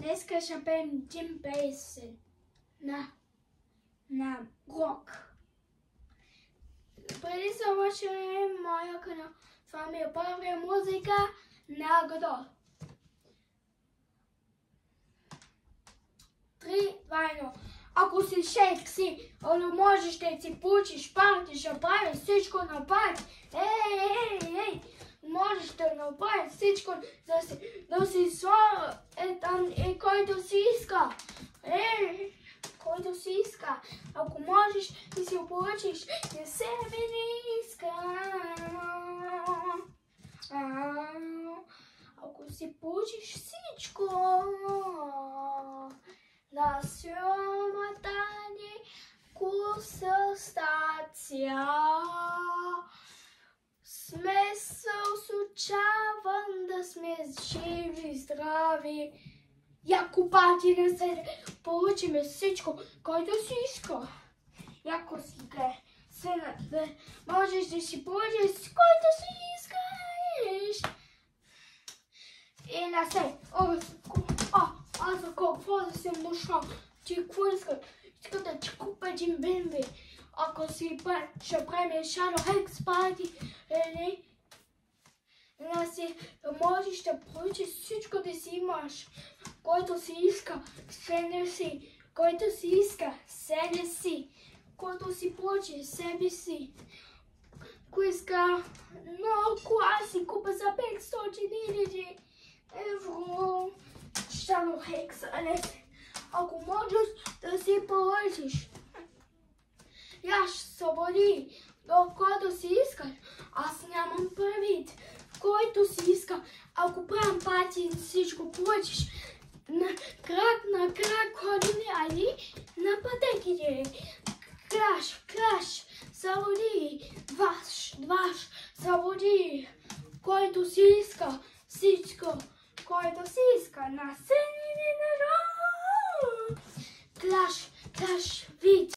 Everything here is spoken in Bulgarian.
Днеска ще пеем Джим песен на рок. Преди завършване моя канал. Това ми е първа музика на Годо. 3, 2, 1. Ако си секси, но можеш да си получиш парти, ще правиш всичко на парти. Ей! Можеш да направиш всичко, да си слава който си иска. Който си иска. Ако можеш да си получиш, не себе не иска. Ако си получиш всичко, на силата ни вкуса стация. Сме се осучавам да сме живи и здрави. Яко пати не се получиме всичко, който си иска. Яко си да можеш да си получиш, който си искаш. И на се, аз какво да съм дошла? Ти какво искаш? Иска да ти купа един BMW. Ако си ще правим Shadow Hex Party, можеш да получиш всичко да си имаш. Който си иска, седне си. Който си иска, седне си. Който си получи, себе си. Ако иска много, аз си купа за 500 евро. Shadow Hex, ако можеш да си получиш. Я ще свободи, до който си искаш. Аз нямам предвид. Който си иска, ако правим пати, всичко получиш. На крак ходим, али на пътеките. Краш, свободи, дваш, свободи. Който си иска, всичко, който си иска, на сцени на клаш, вид.